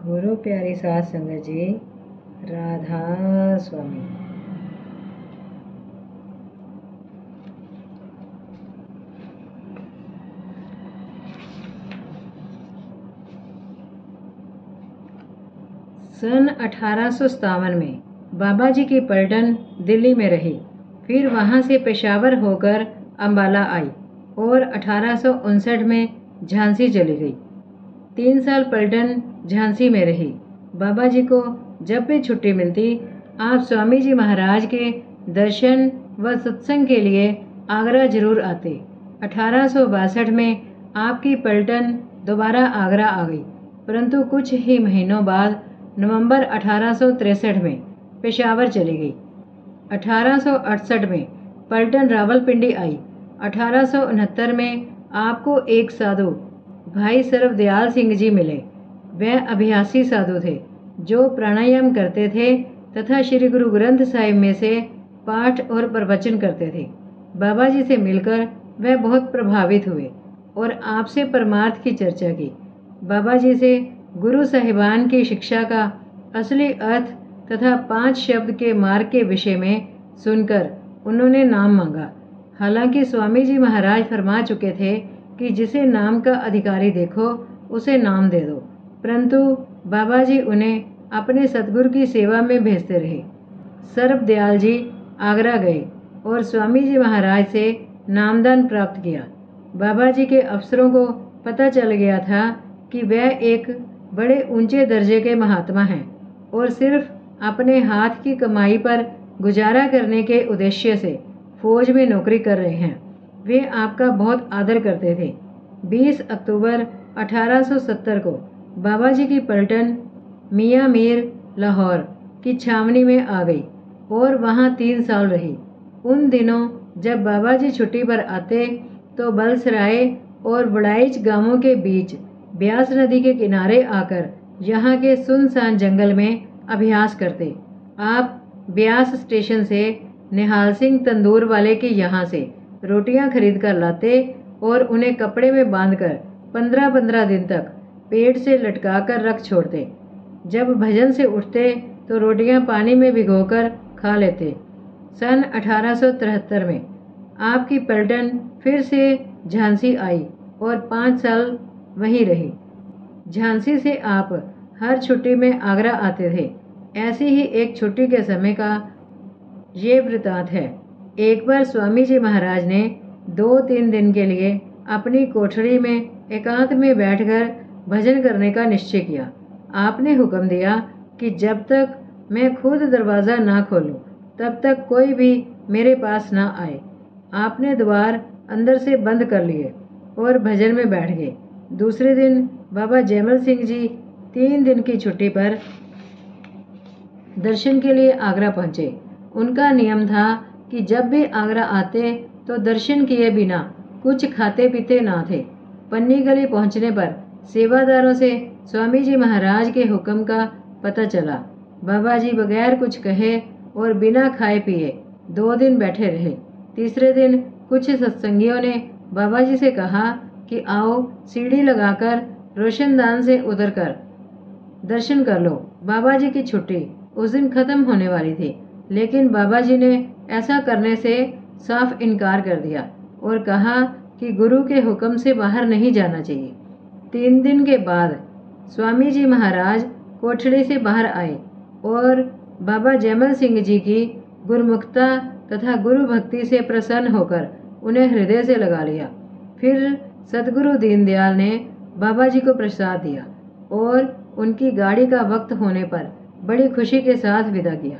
गुरु प्यारी साध संगत जी, राधा स्वामी। सन 1857 में बाबा जी की पलटन दिल्ली में रही। फिर वहाँ से पेशावर होकर अम्बाला आई और 1859 में झांसी चली गई। 3 साल पलटन झांसी में रही। बाबा जी को जब भी छुट्टी मिलती, आप स्वामी जी महाराज के दर्शन व सत्संग के लिए आगरा जरूर आते। 1862 में आपकी पलटन दोबारा आगरा आ गई, परंतु कुछ ही महीनों बाद नवंबर 1863 में पेशावर चली गई। 1868 में पलटन रावलपिंडी आई। 1869 में आपको एक साधु भाई सर्वदयाल सिंह जी मिले। वह अभ्यासी साधु थे जो प्राणायाम करते थे तथा श्री गुरु ग्रंथ साहिब में से पाठ और प्रवचन करते थे। बाबा जी से मिलकर वह बहुत प्रभावित हुए और आपसे परमार्थ की चर्चा की। बाबा जी से गुरु साहिबान की शिक्षा का असली अर्थ तथा 5 शब्द के मार्ग के विषय में सुनकर उन्होंने नाम मांगा। हालांकि स्वामी जी महाराज फरमा चुके थे कि जिसे नाम का अधिकारी देखो उसे नाम दे दो, परंतु बाबा जी उन्हें अपने सतगुरु की सेवा में भेजते रहे। सर्वदयाल जी आगरा गए और स्वामी जी महाराज से नामदान प्राप्त किया। बाबा जी के अफसरों को पता चल गया था कि वह एक बड़े ऊंचे दर्जे के महात्मा हैं और सिर्फ अपने हाथ की कमाई पर गुजारा करने के उद्देश्य से फौज में नौकरी कर रहे हैं। वे आपका बहुत आदर करते थे। 20 अक्टूबर 1870 को बाबा जी की पलटन मियाँ मीर लाहौर की छावनी में आ गई और वहाँ 3 साल रही। उन दिनों जब बाबा जी छुट्टी पर आते तो बलसराय और बड़ाइच गांवों के बीच ब्यास नदी के किनारे आकर यहाँ के सुनसान जंगल में अभ्यास करते। आप ब्यास स्टेशन से निहाल सिंह तंदूर वाले के यहाँ से रोटियां खरीद कर लाते और उन्हें कपड़े में बांधकर 15-15 दिन तक पेट से लटका कर रख छोड़ते। जब भजन से उठते तो रोटियां पानी में भिगोकर खा लेते। सन 1873 में आपकी पलटन फिर से झांसी आई और 5 साल वहीं रही। झांसी से आप हर छुट्टी में आगरा आते थे। ऐसी ही एक छुट्टी के समय का ये वृतांत है। एक बार स्वामी जी महाराज ने 2-3 दिन के लिए अपनी कोठरी में एकांत में बैठकर भजन करने का निश्चय किया। आपने हुक्म दिया कि जब तक मैं खुद दरवाज़ा ना खोलूं, तब तक कोई भी मेरे पास ना आए। आपने द्वार अंदर से बंद कर लिए और भजन में बैठ गए। दूसरे दिन बाबा जयमल सिंह जी 3 दिन की छुट्टी पर दर्शन के लिए आगरा पहुंचे। उनका नियम था कि जब भी आगरा आते तो दर्शन किए बिना कुछ खाते पीते ना थे। पन्नी गली पहुंचने पर सेवादारों से स्वामी जी महाराज के हुक्म का पता चला। बाबा जी बगैर कुछ कहे और बिना खाए पिए 2 दिन बैठे रहे। तीसरे दिन कुछ सत्संगियों ने बाबा जी से कहा कि आओ सीढ़ी लगाकर रोशनदान से उतर कर दर्शन कर लो। बाबा जी की छुट्टी उस दिन खत्म होने वाली थी, लेकिन बाबा जी ने ऐसा करने से साफ इनकार कर दिया और कहा कि गुरु के हुक्म से बाहर नहीं जाना चाहिए। 3 दिन के बाद स्वामी जी महाराज कोठड़ी से बाहर आए और बाबा जयमल सिंह जी की गुरुमुखता तथा गुरु भक्ति से प्रसन्न होकर उन्हें हृदय से लगा लिया। फिर सतगुरु दीनदयाल ने बाबा जी को प्रसाद दिया और उनकी गाड़ी का वक्त होने पर बड़ी खुशी के साथ विदा किया।